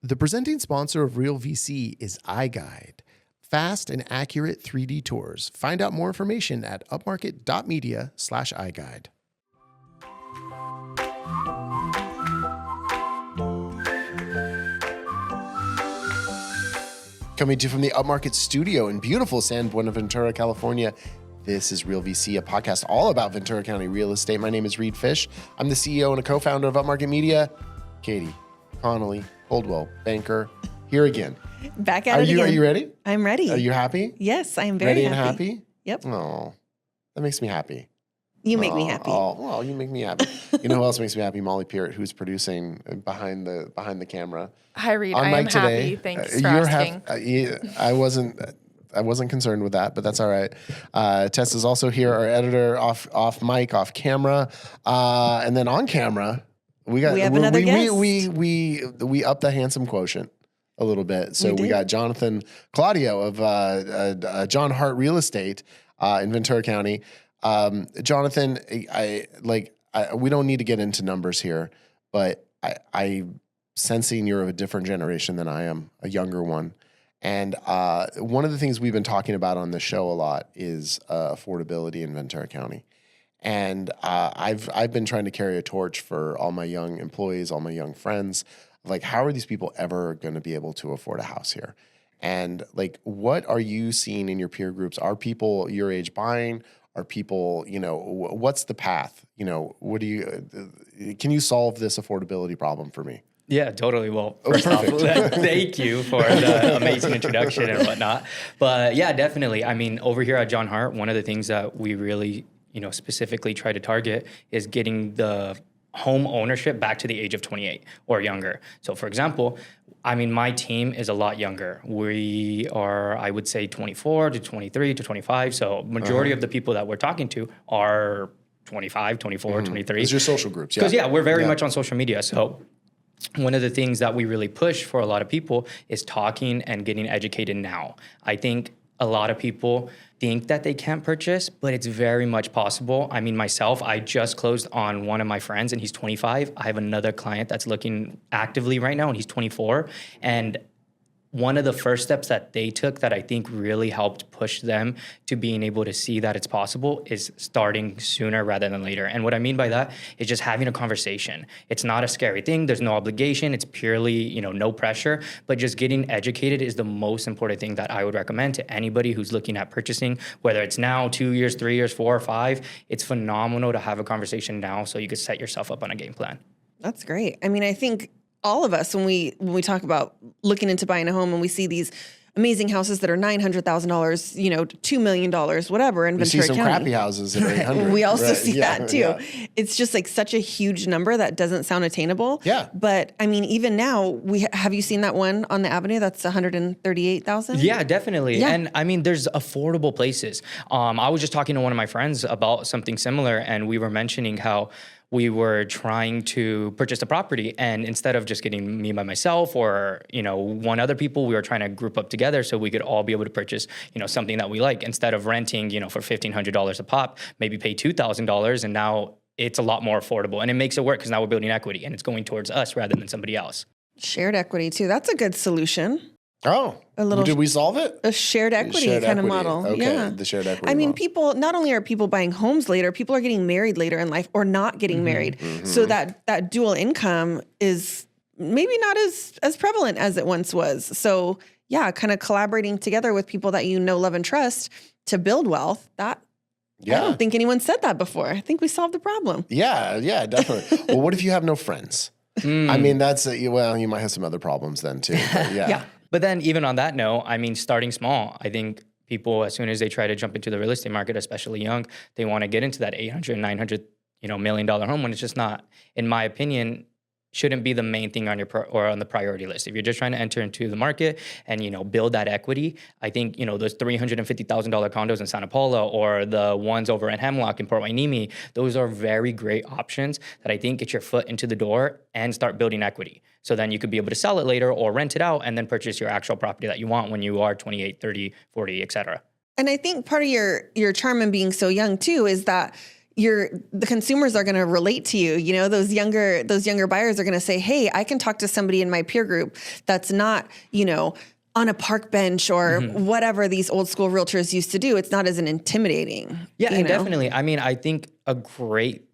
The presenting sponsor of Real VC is iGUIDE. Fast and accurate 3D tours. Find out more information at upmarket.media/iGUIDE. Coming to you from the Upmarket studio in beautiful San Buenaventura, California. This is Real VC, a podcast all about Ventura County real estate. My name is Reed Fish. I'm the CEO and a co-founder of Upmarket Media. Katie Connolly, Coldwell, banker, here again. Back at it again. Are you ready? I'm ready. Are you happy? Yes, I'm very ready happy. and happy? Yep. Oh, that makes me happy. You make me happy. Oh, well, you make me happy. You know who else makes me happy? Molly Peart, who's producing behind the camera. Hi, Reed. On I mic am today. happy. Thanks for asking. I wasn't concerned with that, but that's all right. Tess is also here, our editor, off mic, off camera, and then on camera, we have another guest. We upped the handsome quotient a little bit, so we got Jonathan Claudio of John Hart Real Estate in Ventura County. Jonathan, we don't need to get into numbers here, but I sensing you're of a different generation than I am, a younger one. And one of the things we've been talking about on this show a lot is affordability in Ventura County. And I've been trying to carry a torch for all my young employees, all my young friends. Like, how are these people ever going to be able to afford a house here? And like, what are you seeing in your peer groups? Are people your age buying? Are people, what's the path? Can you solve this affordability problem for me? Yeah, totally. Well, first off, thank you for the amazing introduction and whatnot. But yeah, definitely. I mean, over here at John Hart, one of the things that we really, specifically try to target is getting the home ownership back to the age of 28 or younger. So for example, my team is a lot younger. We are, I would say, 24 to 23 to 25. So majority of the people that we're talking to are 25, 24, 23. It's your social groups, yeah. Because we're very much on social media. So one of the things that we really push for a lot of people is talking and getting educated now. I think a lot of people think that they can't purchase, but it's very much possible. Myself, I just closed on one of my friends and he's 25. I have another client that's looking actively right now and he's 24. And one of the first steps that they took that I think really helped push them to being able to see that it's possible is starting sooner rather than later. And what I mean by that is just having a conversation. It's not a scary thing. There's no obligation. It's purely, no pressure, but just getting educated is the most important thing that I would recommend to anybody who's looking at purchasing, whether it's now, 2 years, 3 years, 4 or 5. It's phenomenal to have a conversation now so you can set yourself up on a game plan. That's great. I think all of us, when we talk about looking into buying a home and we see these amazing houses that are $900,000, $2 million, whatever, in Ventura County. We see some crappy houses at $800,000. We also see that too. Yeah. It's just like such a huge number that doesn't sound attainable. Yeah. But even now, have you seen that one on the Avenue that's $138,000? Yeah, definitely. Yeah. And there's affordable places. I was just talking to one of my friends about something similar, and we were mentioning how we were trying to purchase a property, and instead of just getting me by myself or, one other people, we were trying to group up together so we could all be able to purchase, something that we like. Instead of renting, for $1,500 a pop, maybe pay $2,000, and now it's a lot more affordable. And it makes it work because now we're building equity and it's going towards us rather than somebody else. Shared equity too. That's a good solution. Oh, did we solve it? A shared equity kind of model. Okay, yeah. The shared equity model. People, not only are people buying homes later, people are getting married later in life or not getting married. Mm-hmm. So that dual income is maybe not as prevalent as it once was. So yeah, kind of collaborating together with people that love, and trust to build wealth. I don't think anyone said that before. I think we solved the problem. Yeah, definitely. Well, what if you have no friends? That's, you might have some other problems then too. But yeah. But then even on that note, starting small, I think people, as soon as they try to jump into the real estate market, especially young, they want to get into that $800, $900, $1 million home when it's just not, in my opinion, shouldn't be the main thing on your on the priority list. If you're just trying to enter into the market and, build that equity, I think, those $350,000 condos in Santa Paula or the ones over in Hemlock in Port Hueneme, those are very great options that I think get your foot into the door and start building equity. So then you could be able to sell it later or rent it out and then purchase your actual property that you want when you are 28, 30, 40, et cetera. And I think part of your charm in being so young too is that the consumers are going to relate to you. You know, those younger buyers are going to say, hey, I can talk to somebody in my peer group that's not, you know, on a park bench or whatever these old school realtors used to do. It's not as intimidating. Yeah, and definitely. I mean, I think a great,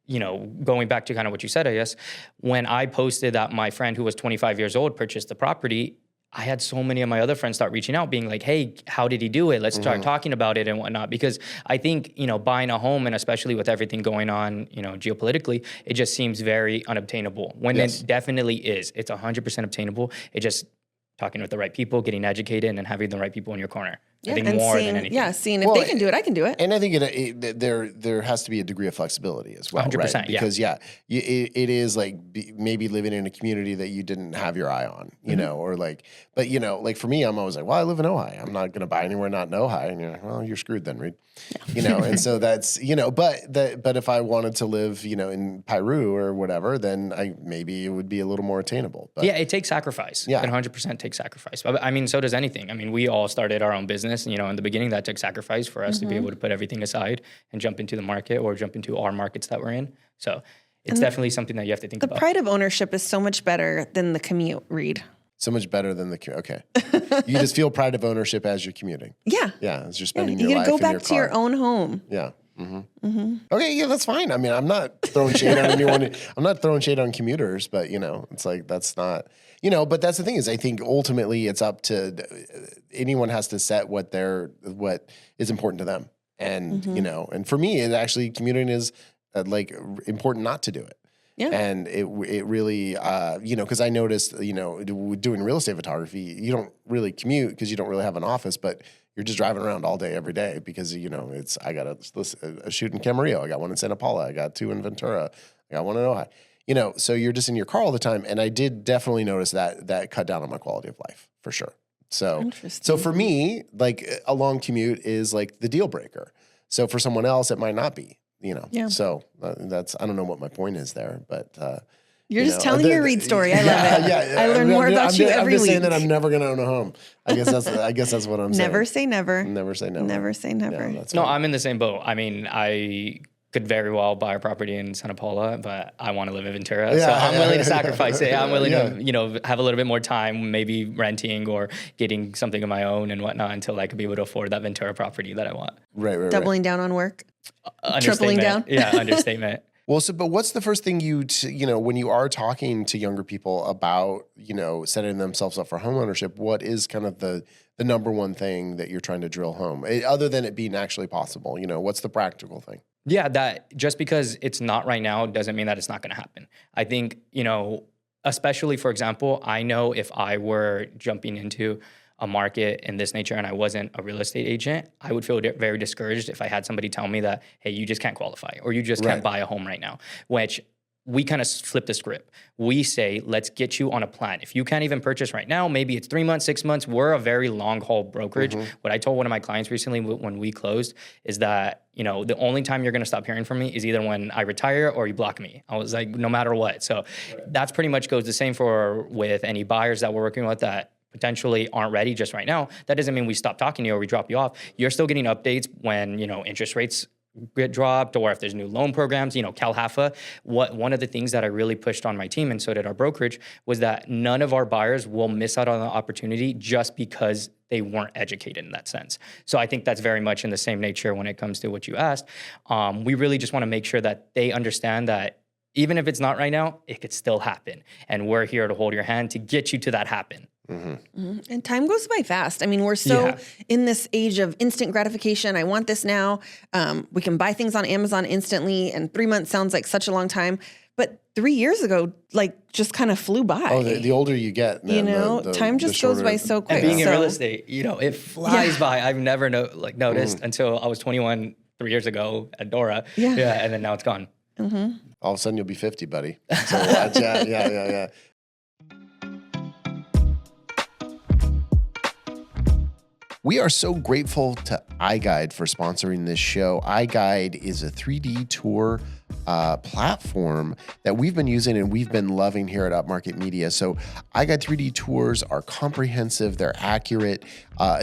you know, going back to kind of what you said, I guess, when I posted that my friend who was 25 years old purchased the property, I had so many of my other friends start reaching out being like, hey, how did he do it? Let's start talking about it and whatnot. Because I think, you know, buying a home, and especially with everything going on, you know, geopolitically, it just seems very unobtainable when it definitely is. It's 100% obtainable. It just talking with the right people, getting educated, and having the right people in your corner. I think more than anything. Yeah, seeing if they can do it, I can do it. And I think there has to be a degree of flexibility as well, 100%, right? Because it is like maybe living in a community that you didn't have your eye on, you know, or like, but you know, like for me, I'm always like, well, I live in Ojai. I'm not going to buy anywhere not in Ojai. And you're like, well, you're screwed then, Reed. Yeah. You know, and so that's, you know, but if I wanted to live, you know, in Piru or whatever, then maybe it would be a little more attainable. But yeah, it takes sacrifice. Yeah, 100% takes sacrifice. I mean, so does anything. I mean, we all started our own business. You know, in the beginning, that took sacrifice for us to be able to put everything aside and jump into the market or jump into our markets that we're in. So it's definitely something that you have to think about. The pride of ownership is so much better than the commute, Reed. So much better than okay. You just feel pride of ownership as you're commuting. Yeah. Yeah, as you're spending your life in your car. You gotta go back to your own home. Yeah. Okay, yeah, that's fine. I mean, I'm not throwing shade on anyone. I'm not throwing shade on commuters, but you know, it's like that's not, you know. But that's the thing is, I think ultimately it's up to anyone has to set what is important to them, and you know, and for me, it actually commuting is like important not to do it. Yeah. And it really, you know, because I noticed, you know, doing real estate photography, you don't really commute because you don't really have an office, but you're just driving around all day, every day because, you know, I got a shoot in Camarillo. I got one in Santa Paula. I got 2 in Ventura. I got one in Ojai. You know, so you're just in your car all the time. And I did definitely notice that cut down on my quality of life for sure. So for me, like a long commute is like the deal breaker. So for someone else, it might not be. You know, so that's, I don't know what my point is there, but you're just telling your Reed story. I love it. Yeah, I learn more about you every week. I'm just saying that I'm never going to own a home. I guess that's what I'm saying. Never say never. Never say never. Never say never. Yeah, no, I'm in the same boat. I mean, I could very well buy a property in Santa Paula, but I want to live in Ventura. So I'm willing to sacrifice it. I'm willing to, you know, have a little bit more time, maybe renting or getting something of my own and whatnot until I could be able to afford that Ventura property that I want. Right. Doubling down on work. Tripling down. Yeah, understatement. Well, but what's the first thing you know, when you are talking to younger people about, you know, setting themselves up for homeownership, what is kind of the number one thing that you're trying to drill home, other than it being actually possible? You know, what's the practical thing? Yeah, that just because it's not right now doesn't mean that it's not going to happen. I think, you know, especially, for example, I know if I were jumping into a market in this nature and I wasn't a real estate agent, I would feel very discouraged if I had somebody tell me that, hey, you just can't qualify or you just can't buy a home right now, which we kind of flip the script. We say, let's get you on a plan. If you can't even purchase right now, maybe it's 3 months, 6 months. We're a very long haul brokerage. What I told one of my clients recently when we closed is that, you know, the only time you're going to stop hearing from me is either when I retire or you block me. I was like, no matter what. So that's pretty much goes the same with any buyers that we're working with that potentially aren't ready just right now. That doesn't mean we stop talking to you or we drop you off. You're still getting updates when, you know, interest rates get dropped or if there's new loan programs, you know, CalHAFA. One of the things that I really pushed on my team, and so did our brokerage, was that none of our buyers will miss out on the opportunity just because they weren't educated in that sense. So I think that's very much in the same nature when it comes to what you asked. We really just want to make sure that they understand that even if it's not right now, it could still happen. And we're here to hold your hand to get you to that happen. And time goes by fast. I mean, we're so in this age of instant gratification. I want this now. We can buy things on Amazon instantly, and 3 months sounds like such a long time. But 3 years ago, like, just kind of flew by. Oh, the older you get, man, you know, time just goes by so quick. And being in real estate, you know, it flies by. I've never noticed until I was 21 3 years ago at Dora. Yeah, and then now it's gone. All of a sudden, you'll be 50, buddy. So watch out. Yeah. We are so grateful to iGUIDE for sponsoring this show. iGUIDE is a 3D tour platform that we've been using and we've been loving here at Upmarket Media. So iGUIDE 3D tours are comprehensive, they're accurate,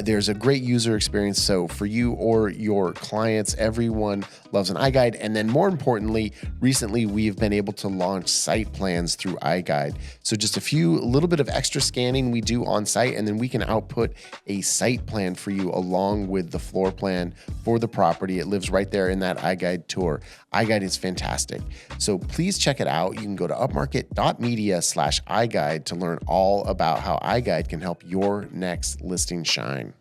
there's a great user experience. So for you or your clients, everyone loves an iGUIDE. And then more importantly, recently we've been able to launch site plans through iGUIDE. So just a little bit of extra scanning we do on site, and then we can output a site plan for you along with the floor plan for the property. It lives right there in that iGUIDE tour. iGUIDE is fantastic. So please check it out. You can go to upmarket.media/iGUIDE to learn all about how iGUIDE can help your next listing shine.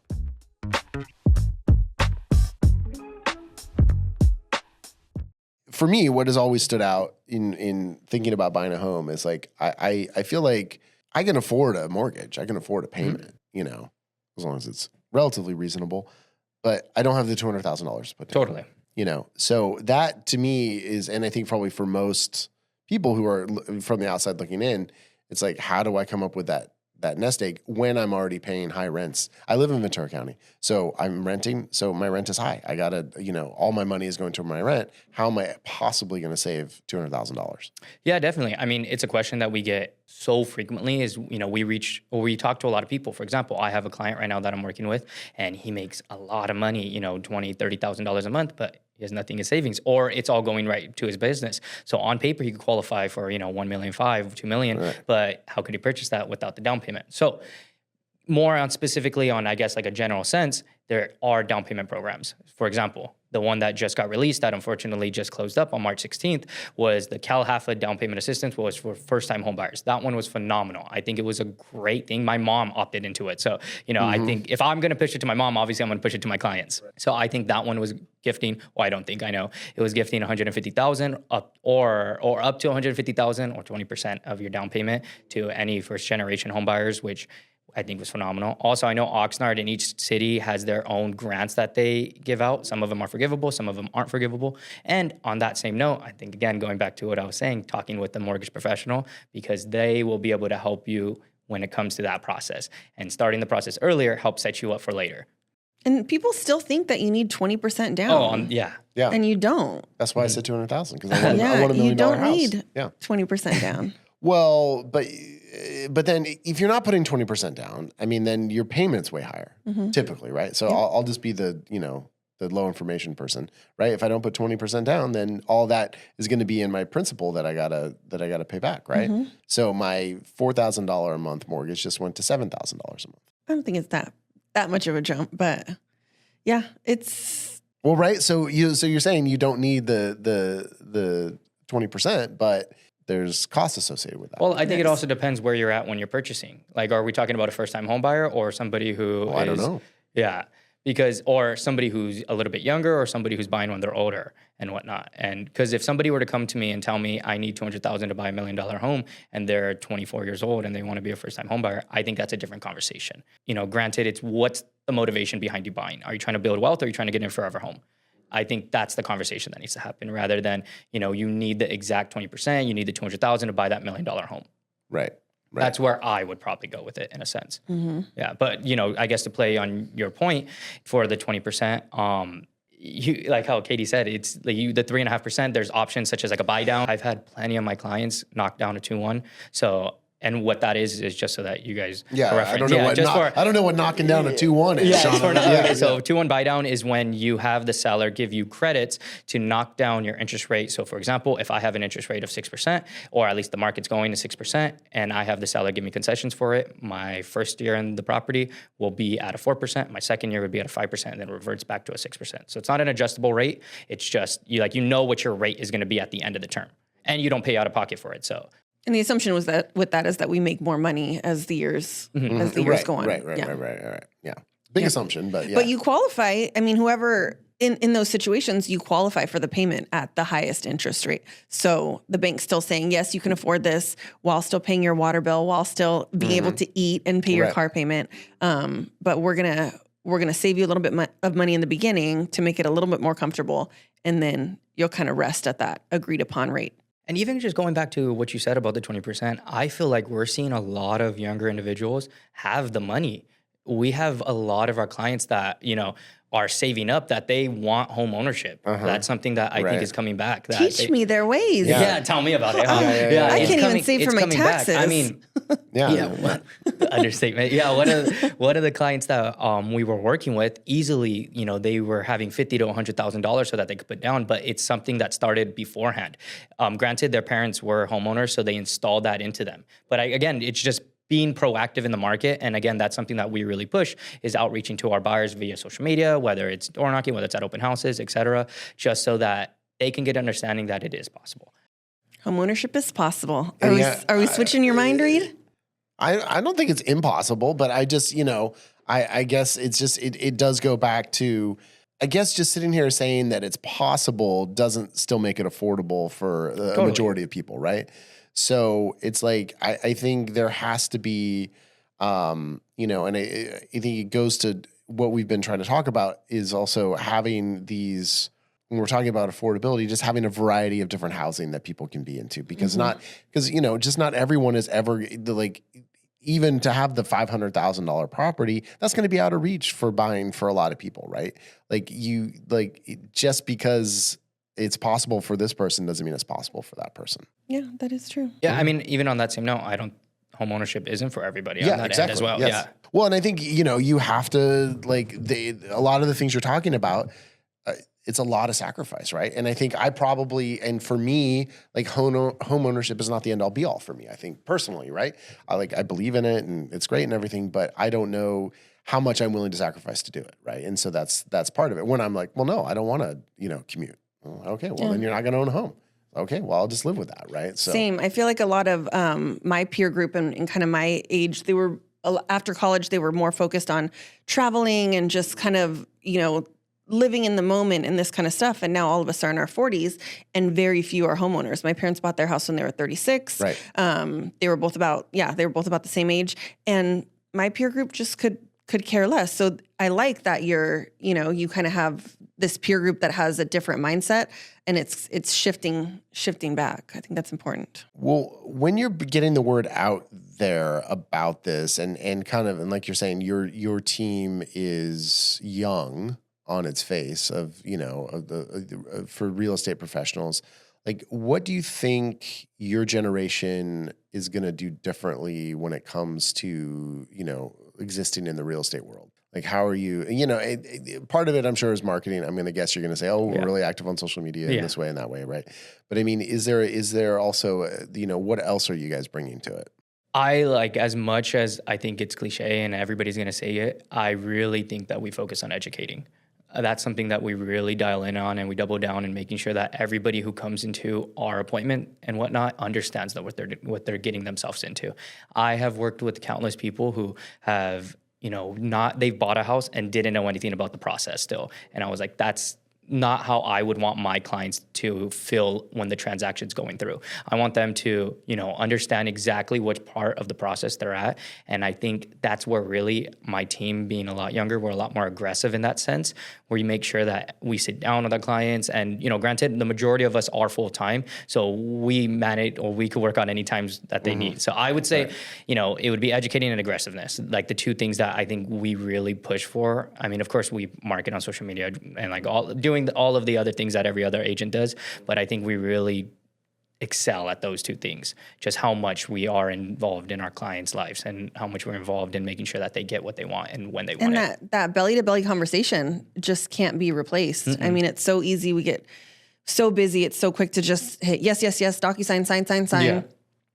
For me, what has always stood out in thinking about buying a home is like, I feel like I can afford a mortgage. I can afford a payment, as long as it's relatively reasonable, but I don't have the $200,000 to put down. Totally. So that to me is, and I think probably for most people who are from the outside looking in, it's like, how do I come up with that nest egg when I'm already paying high rents? I live in Ventura County, so I'm renting. So my rent is high. I gotta, all my money is going to my rent. How am I possibly going to save $200,000? Yeah, definitely. I mean, it's a question that we get so frequently is, we talk to a lot of people. For example, I have a client right now that I'm working with, and he makes a lot of money, $20,000, $30,000 a month, but he has nothing in savings, or it's all going right to his business. So on paper, he could qualify for, $1.5 million, $2 million, right. But how could he purchase that without the down payment? So more on specifically on, I guess, like a general sense, there are down payment programs. For example, the one that just got released that unfortunately just closed up on March 16th was the CalHFA down payment assistance, was for first-time home buyers. That one was phenomenal. I think it was a great thing. My mom opted into it. So, I think if I'm going to push it to my mom, obviously I'm going to push it to my clients. So I think that one was gifting, I know. It was gifting $150,000 up or up to $150,000 or 20% of your down payment to any first-generation home buyers, which I think was phenomenal. Also, I know Oxnard in each city has their own grants that they give out. Some of them are forgivable, some of them aren't forgivable. And on that same note, I think, again, going back to what I was saying, talking with the mortgage professional, because they will be able to help you when it comes to that process. And starting the process earlier helps set you up for later. And people still think that you need 20% down. Oh, yeah. And you don't. That's why I said $200,000, because I want $1 million you don't house. need 20% down. Well, but then if you're not putting 20% down, I mean, then your payment's way higher, typically, right? So I'll just be the low information person, right? If I don't put 20% down, then all that is going to be in my principal that I gotta pay back, right? So my $4,000 a month mortgage just went to $7,000 a month. I don't think it's that much of a jump, but yeah, it's well, right. So you're saying you don't need the 20%, but there's costs associated with that. Well, I think it also depends where you're at when you're purchasing. Like, are we talking about a first-time home buyer or somebody who I don't know. Yeah, or somebody who's a little bit younger or somebody who's buying when they're older and whatnot. And because if somebody were to come to me and tell me I need $200,000 to buy $1 million home and they're 24 years old and they want to be a first-time home buyer, I think that's a different conversation. Granted, it's what's the motivation behind you buying? Are you trying to build wealth or are you trying to get in a forever home? I think that's the conversation that needs to happen rather than, you need the exact 20%, you need the $200,000 to buy that $1 million home. Right. That's where I would probably go with it in a sense. Yeah. But, I guess to play on your point for the 20%, like how Katie said, it's the 3.5%, there's options such as like a buy down. I've had plenty of my clients knock down a 2-1. So, and what that is just so that you guys reference. I don't know what knocking down a 2-1 is. Okay, so 2-1 buy down is when you have the seller give you credits to knock down your interest rate. So for example, if I have an interest rate of 6%, or at least the market's going to 6%, and I have the seller give me concessions for it, my first year in the property will be at a 4%, my second year would be at a 5%, and then it reverts back to a 6%. So it's not an adjustable rate. It's just what your rate is going to be at the end of the term, and you don't pay out of pocket for it. So. And the assumption was that with that is that we make more money as the years go on. Right. Yeah. Big assumption, but yeah. But you qualify. I mean, whoever in those situations, you qualify for the payment at the highest interest rate. So the bank's still saying, yes, you can afford this while still paying your water bill, while still being able to eat and pay your car payment. But we're gonna save you a little bit of money in the beginning to make it a little bit more comfortable, and then you'll kind of rest at that agreed upon rate. And even just going back to what you said about the 20%, I feel like we're seeing a lot of younger individuals have the money we have a lot of our clients that, are saving up that they want home ownership. That's something that I think is coming back. Teach me their ways. Yeah, tell me about it. Huh? I can't even save for my taxes. Back. I mean, understatement. Yeah, one of the clients that we were working with, easily, they were having $50,000 to $100,000 so that they could put down, but it's something that started beforehand. Granted, their parents were homeowners, so they installed that into them. But again, it's just being proactive in the market. And again, that's something that we really push, is outreaching to our buyers via social media, whether it's door knocking, whether it's at open houses, et cetera, just so that they can get understanding that it is possible. Homeownership is possible. Are we switching your mind, Reed? I don't think it's impossible, but I just, I guess it's just, it does go back to, I guess just sitting here saying that it's possible doesn't still make it affordable for a majority of people, right? So it's like, I think there has to be, and I think it goes to what we've been trying to talk about is also having these, when we're talking about affordability, just having a variety of different housing that people can be into, because just not everyone is ever like, even to have the $500,000 property, that's going to be out of reach for buying for a lot of people, right? Just because it's possible for this person doesn't mean it's possible for that person. Yeah, that is true. Yeah, I mean, even on that same note, home ownership isn't for everybody on that exactly. end as well. Yes. Yeah. Well, and I think, you have to, a lot of the things you're talking about, it's a lot of sacrifice, right? And I think and for me, home ownership is not the end all be all for me, I think personally, right? I believe in it and it's great and everything, but I don't know how much I'm willing to sacrifice to do it, right? And so that's part of it. When I'm like, well, no, I don't want to, commute. Okay, well, then you're not going to own a home. Okay, well, I'll just live with that, right? So. Same. I feel like a lot of my peer group and kind of my age, they were, after college, they were more focused on traveling and just kind of, living in the moment and this kind of stuff. And now all of us are in our 40s and very few are homeowners. My parents bought their house when they were 36. Right. They were both about the same age. And my peer group just could care less. So I like that you kind of have this peer group that has a different mindset and it's shifting back. I think that's important. Well, when you're getting the word out there about this and like you're saying, your team is young on its face for real estate professionals, what do you think your generation is going to do differently when it comes to, existing in the real estate world? How are you, part of it I'm sure is marketing. I'm going to guess you're going to say, we're really active on social media in this way and that way. Right. But I mean, is there also, what else are you guys bringing to it? As much as I think it's cliche and everybody's going to say it, I really think that we focus on educating. That's something that we really dial in on, and we double down in making sure that everybody who comes into our appointment and whatnot understands that what they're getting themselves into. I have worked with countless people who have, they've bought a house and didn't know anything about the process still. And I was like, that's not how I would want my clients to feel when the transaction's going through. I want them to, understand exactly which part of the process they're at. And I think that's where really my team, being a lot younger, we're a lot more aggressive in that sense, where you make sure that we sit down with our clients. And, granted, the majority of us are full-time, so we manage, or we could work on any times that they need. So I would say, it would be educating and aggressiveness, the two things that I think we really push for. I mean, of course, we market on social media and doing all of the other things that every other agent does, but I think we really excel at those two things, just how much we are involved in our clients' lives and how much we're involved in making sure that they get what they want and when they want it. And that belly-to-belly conversation just can't be replaced. I mean, it's so easy. We get so busy. It's so quick to just hit yes, DocuSign, sign. Yeah.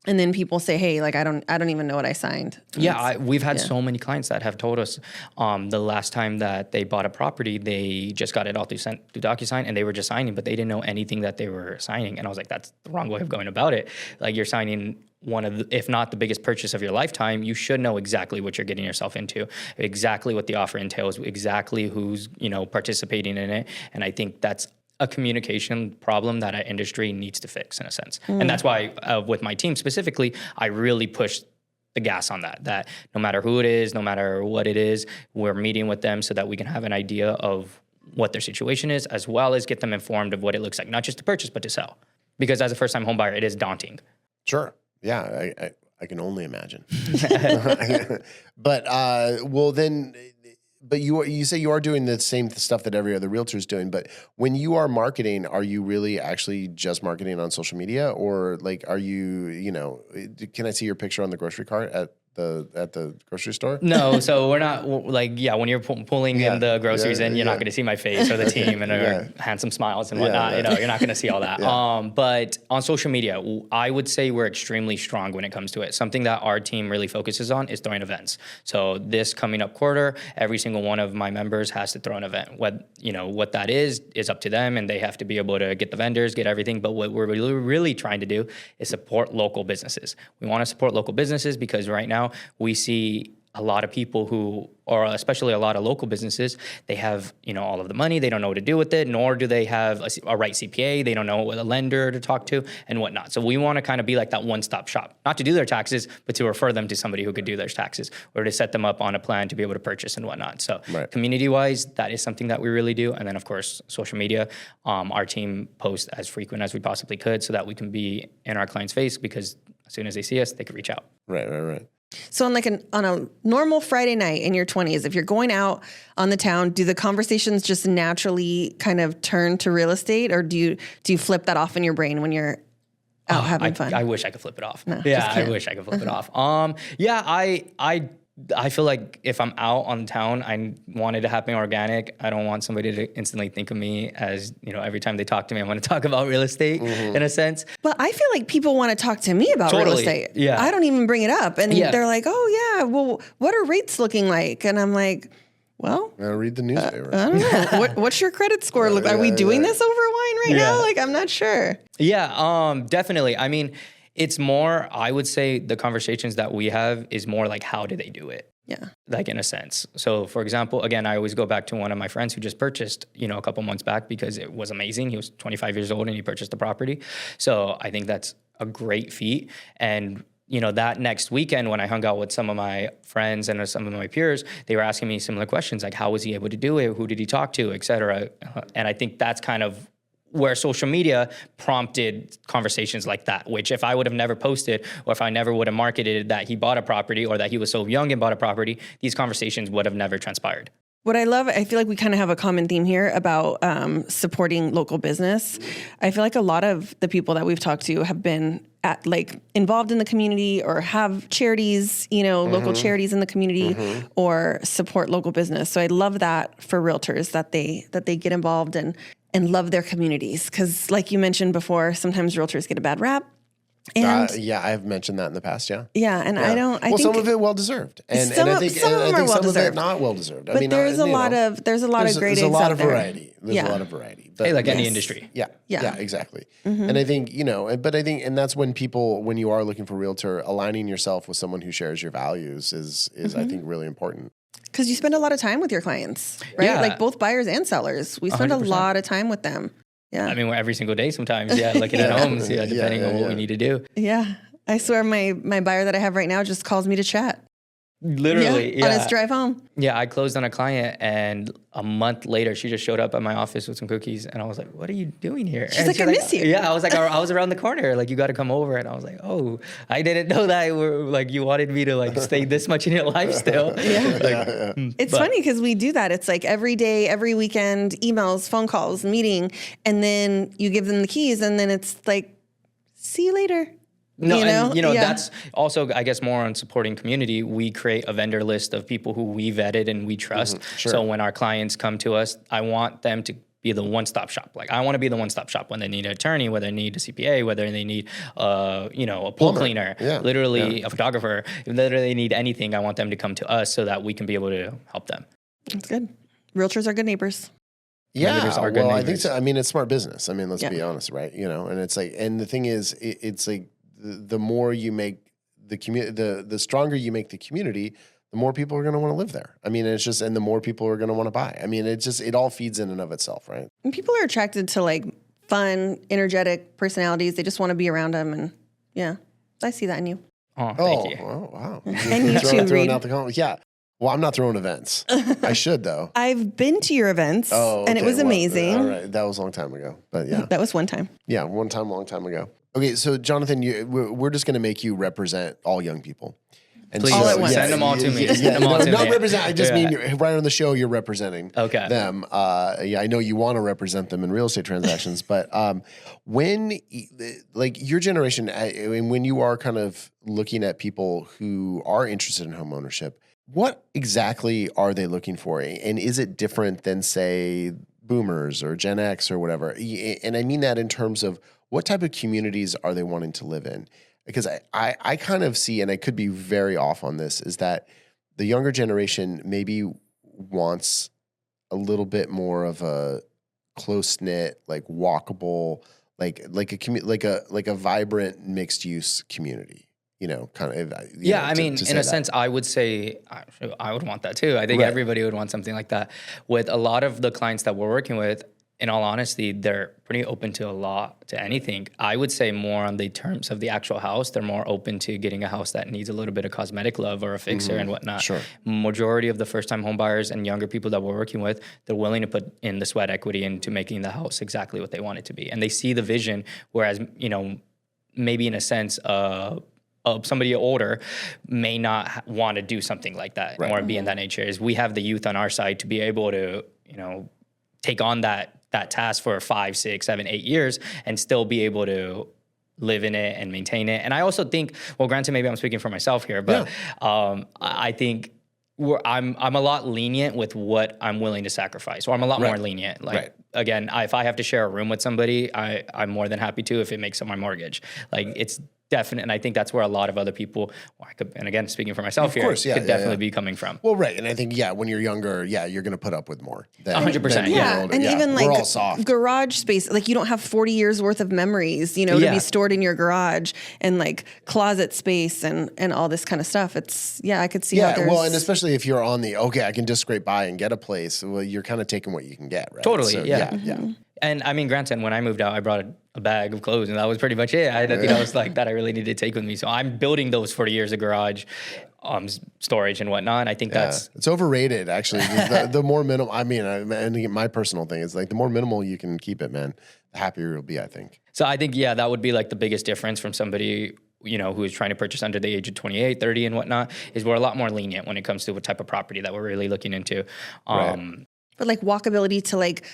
And then people say, hey, I don't even know what I signed. We've had so many clients that have told us the last time that they bought a property, they just got it all through DocuSign and they were just signing, but they didn't know anything that they were signing. And I was like, that's the wrong way of going about it. You're signing one of the, if not the biggest purchase of your lifetime. You should know exactly what you're getting yourself into, exactly what the offer entails, exactly who's, participating in it. And I think that's a communication problem that our industry needs to fix in a sense. And that's why with my team specifically, I really push the gas on that no matter who it is, no matter what it is, we're meeting with them so that we can have an idea of what their situation is, as well as get them informed of what it looks like, not just to purchase, but to sell. Because as a first-time home buyer, it is daunting. Sure. Yeah. I can only imagine. But but you say you are doing the same stuff that every other realtor is doing. But when you are marketing, are you really actually just marketing on social media, or like are you can I see your picture on the grocery cart at the grocery store? No, so we're not like, when you're pulling in the groceries in, you're not going to see my face or the team and our handsome smiles and whatnot. You're not going to see all that. But on social media, I would say we're extremely strong when it comes to it. Something that our team really focuses on is throwing events. So this coming up quarter, every single one of my members has to throw an event. What that is up to them, and they have to be able to get the vendors, get everything. But what we're really trying to do is support local businesses. We want to support local businesses because right now, we see a lot of people who, or especially a lot of local businesses, they have, all of the money. They don't know what to do with it, nor do they have a right CPA. They don't know what a lender to talk to and whatnot. So we want to kind of be like that one-stop shop, not to do their taxes, but to refer them to somebody who could do their taxes or to set them up on a plan to be able to purchase and whatnot. So community-wise, that is something that we really do. And then, of course, social media. Our team posts as frequent as we possibly could so that we can be in our client's face, because as soon as they see us, they can reach out. Right. So on a normal Friday night in your 20s, if you're going out on the town, do the conversations just naturally kind of turn to real estate, or do you flip that off in your brain when you're out having fun? I wish I could flip it off. No, I wish I could flip it off. I feel like if I'm out on town, I want it to happen organic. I don't want somebody to instantly think of me as, every time they talk to me, I want to talk about real estate in a sense. But I feel like people want to talk to me about real estate. Yeah. I don't even bring it up. And they're like, oh yeah, well, what are rates looking like? And I'm like, well, read the newspaper. I don't know. What's your credit score look? Are we doing this over wine right now? Like, I'm not sure. Yeah, definitely. I mean, it's more, I would say the conversations that we have is more like, how do they do it? Yeah. Like in a sense. So for example, again, I always go back to one of my friends who just purchased, a couple months back because it was amazing. He was 25 years old and he purchased the property. So I think that's a great feat. And that next weekend when I hung out with some of my friends and some of my peers, they were asking me similar questions like, how was he able to do it? Who did he talk to, et cetera? And I think that's kind of where social media prompted conversations like that, which if I would have never posted or if I never would have marketed that he bought a property or that he was so young and bought a property, these conversations would have never transpired. What I love, I feel like we kind of have a common theme here about supporting local business. I feel like a lot of the people that we've talked to have been involved in the community or have charities, local charities in the community or support local business. So I love that for realtors that they get involved and love their communities. Because like you mentioned before, sometimes realtors get a bad rap. And I've mentioned that in the past. Yeah. And I think some of it well deserved, and some I think of them are well deserved, of it not well deserved. But there's a lot of great eggs out there. There's a lot of variety. There's a lot of variety. But like any industry. Yeah, exactly. And I think and that's when you are looking for a realtor, aligning yourself with someone who shares your values is I think really important. Because you spend a lot of time with your clients, right? Yeah. Like both buyers and sellers. We spend 100%. A lot of time with them. Yeah. I mean, every single day sometimes, looking at homes, depending on what we need to do. Yeah. I swear my buyer that I have right now just calls me to chat. Literally, on his drive home. Yeah, I closed on a client, and a month later, she just showed up at my office with some cookies, and I was like, "What are you doing here?" She's like, "I miss you." Yeah, I was like, "I was around the corner. Like, you got to come over." And I was like, "Oh, I didn't know that you wanted me to stay this much in your life still." It's funny because we do that. It's like every day, every weekend, emails, phone calls, meeting, and then you give them the keys, and then it's like, "See you later." No, that's also, I guess, more on supporting community. We create a vendor list of people who we vetted and we trust. Sure. So when our clients come to us, I want them to be the one-stop shop. Like, I want to be the one-stop shop when they need an attorney, whether they need a CPA, whether they need, a pool cleaner, a photographer, whether they need anything. I want them to come to us so that we can be able to help them. That's good. Realtors are good neighbors. Yeah, well, I think so. I mean, it's smart business. I mean, let's be honest, right? And it's like, and the thing is, it's like, the more you make the community, the stronger you make the community, the more people are going to want to live there. I mean, it's just, and the more people are going to want to buy. I mean, it all feeds in and of itself, right? And people are attracted to fun, energetic personalities. They just want to be around them. And I see that in you. Oh, thank you. Oh, wow. And you too, Reed. Out the comments. Yeah. Well, I'm not throwing events. I should, though. I've been to your events, and it was amazing. All right. That was a long time ago, but yeah. That was one time. Yeah, one time, long time ago. Okay, so Jonathan, we're just going to make you represent all young people. And Please, all at once. send them all to me. Send them all to not me. represent. I just mean right on the show, you're representing them. I know you want to represent them in real estate transactions, but when, like your generation, when you are kind of looking at people who are interested in home ownership, what exactly are they looking for? And is it different than, say, boomers or Gen X or whatever? And I mean that in terms of what type of communities are they wanting to live in? Because I kind of see, and I could be very off on this, is that the younger generation maybe wants a little bit more of a close-knit, like walkable, like a vibrant mixed use community. Kind of. I mean, in a sense, I would say I would want that too. I think everybody would want something like that. With a lot of the clients that we're working with, in all honesty, they're pretty open to anything. I would say more on the terms of the actual house. They're more open to getting a house that needs a little bit of cosmetic love or a fixer and whatnot. Sure. Majority of the first-time home buyers and younger people that we're working with, they're willing to put in the sweat equity into making the house exactly what they want it to be. And they see the vision, whereas, maybe in a sense, somebody older may not want to do something like that or be in that nature. Is we have the youth on our side to be able to, take on that task for 5, 6, 7, 8 years and still be able to live in it and maintain it. And I also think, well, granted, maybe I'm speaking for myself here, but I think I'm a lot lenient with what I'm willing to sacrifice, or I'm a lot more lenient. Like, again, if I have to share a room with somebody, I'm more than happy to if it makes up my mortgage. Like, it's definite, and I think that's where a lot of other people, and again, speaking for myself could definitely be coming from. Well, right, and I think when you're younger, you're going to put up with more. 100%. And even like garage space, like you don't have 40 years worth of memories, to be stored in your garage, and like closet space and all this kind of stuff. It's I could see how there's. Well, and especially if you're on I can just scrape by and get a place. Well, you're kind of taking what you can get, right? Totally. So, yeah. And I mean, granted, when I moved out, I brought a bag of clothes, and that was pretty much it. I had nothing else like that I really needed to take with me. So I'm building those 40 years of garage storage and whatnot. And I think it's overrated, actually. The more minimal, and my personal thing is like the more minimal you can keep it, man, the happier you'll be, I think. So I think, that would be like the biggest difference from somebody who is trying to purchase under the age of 28, 30 and whatnot, is we're a lot more lenient when it comes to what type of property that we're really looking into. But like walkability to like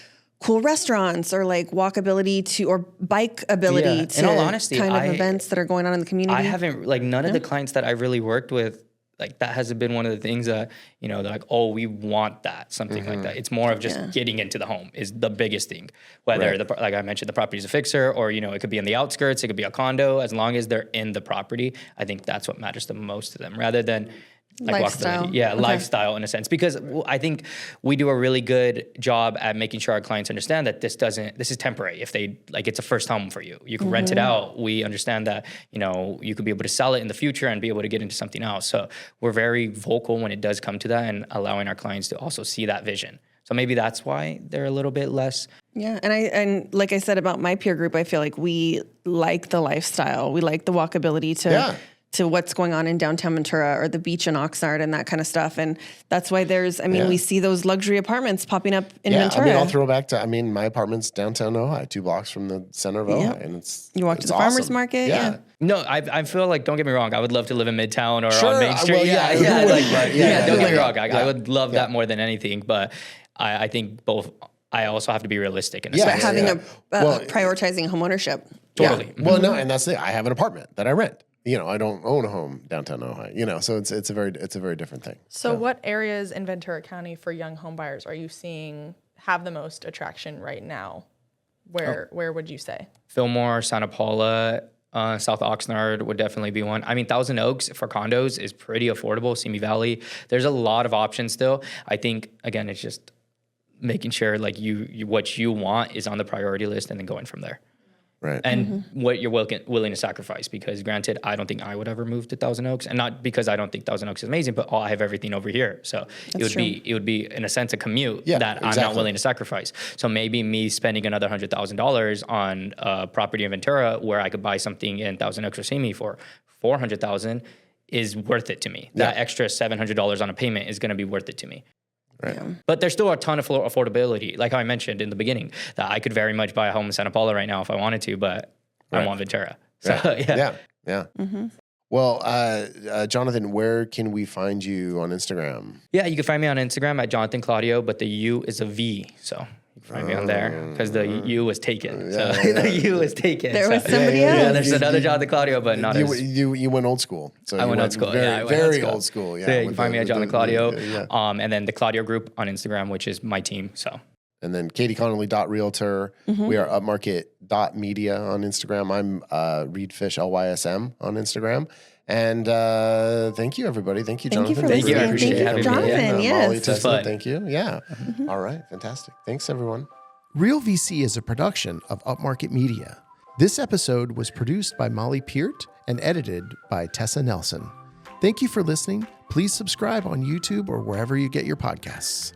cool restaurants, or like walkability to, or bike ability to, in all honesty, kind of events that are going on in the community. I haven't, like, none of the clients that I really worked with, like, that has been one of the things that, they're like, oh, we want that, something like that. It's more of just getting into the home is the biggest thing. Whether, like I mentioned, the property is a fixer, or, it could be in the outskirts, it could be a condo. As long as they're in the property, I think that's what matters the most to them, rather than like lifestyle. Lifestyle in a sense, because I think we do a really good job at making sure our clients understand that this is temporary. If they it's a first home for you, you can rent it out. We understand that, you could be able to sell it in the future and be able to get into something else. So we're very vocal when it does come to that, and allowing our clients to also see that vision. So maybe that's why they're a little bit less. Yeah. And like I said about my peer group, I feel like we like the lifestyle. We like the walkability to what's going on in downtown Ventura or the beach in Oxnard and that kind of stuff. And that's why we see those luxury apartments popping up in Ventura. I'll throw back to, my apartment's downtown Ojai, 2 blocks from the center of Ojai. And you walk to the farmer's market. Yeah. No, I feel like, don't get me wrong, I would love to live in Midtown or on Main Street. Well, don't get me wrong. I would love that more than anything, but I think both, I also have to be realistic in a sense. Having prioritizing homeownership. Totally. Yeah. Well, no, and that's it. I have an apartment that I rent. I don't own a home downtown Ojai, so it's a very different thing. So what areas in Ventura County for young home buyers are you seeing have the most attraction right now? Where would you say? Fillmore, Santa Paula, South Oxnard would definitely be one. Thousand Oaks for condos is pretty affordable. Simi Valley, there's a lot of options still. I think, again, it's just making sure like you what you want is on the priority list, and then going from there. Right. And what you're willing to sacrifice, because granted, I don't think I would ever move to Thousand Oaks, and not because I don't think Thousand Oaks is amazing, but I have everything over here. So it would be in a sense a commute that I'm not willing to sacrifice. So maybe me spending another $100,000 on property in Ventura where I could buy something in Thousand Oaks or Simi for $400,000 is worth it to me. That extra $700 on a payment is going to be worth it to me. Right. Yeah. But there's still a ton of affordability. Like I mentioned in the beginning, that I could very much buy a home in Santa Paula right now if I wanted to, but I want Ventura. So Yeah. Well, Jonathan, where can we find you on Instagram? Yeah, you can find me on Instagram at Jonathan Claudio, but the U is a V. So you can find me on there because the U was taken. So the U was taken. There was somebody else. Yeah, there's another Jonathan Claudio, but not as... You went old school. So I went old school. Very old school. Yeah. So you can find me at Jonathan Claudio. And then the Claudio group on Instagram, which is my team. So. And then KatieConnolly.realtor. We are upmarket.media on Instagram. I'm Reedfish, LYSM on Instagram. And thank you, everybody. Thank you, Jonathan. Thank you. I appreciate having me. Jonathan, yes. Molly, Tessa, thank you. Yeah. All right. Fantastic. Thanks, everyone. Real VC is a production of Upmarket Media. This episode was produced by Molly Peart and edited by Tessa Nelson. Thank you for listening. Please subscribe on YouTube or wherever you get your podcasts.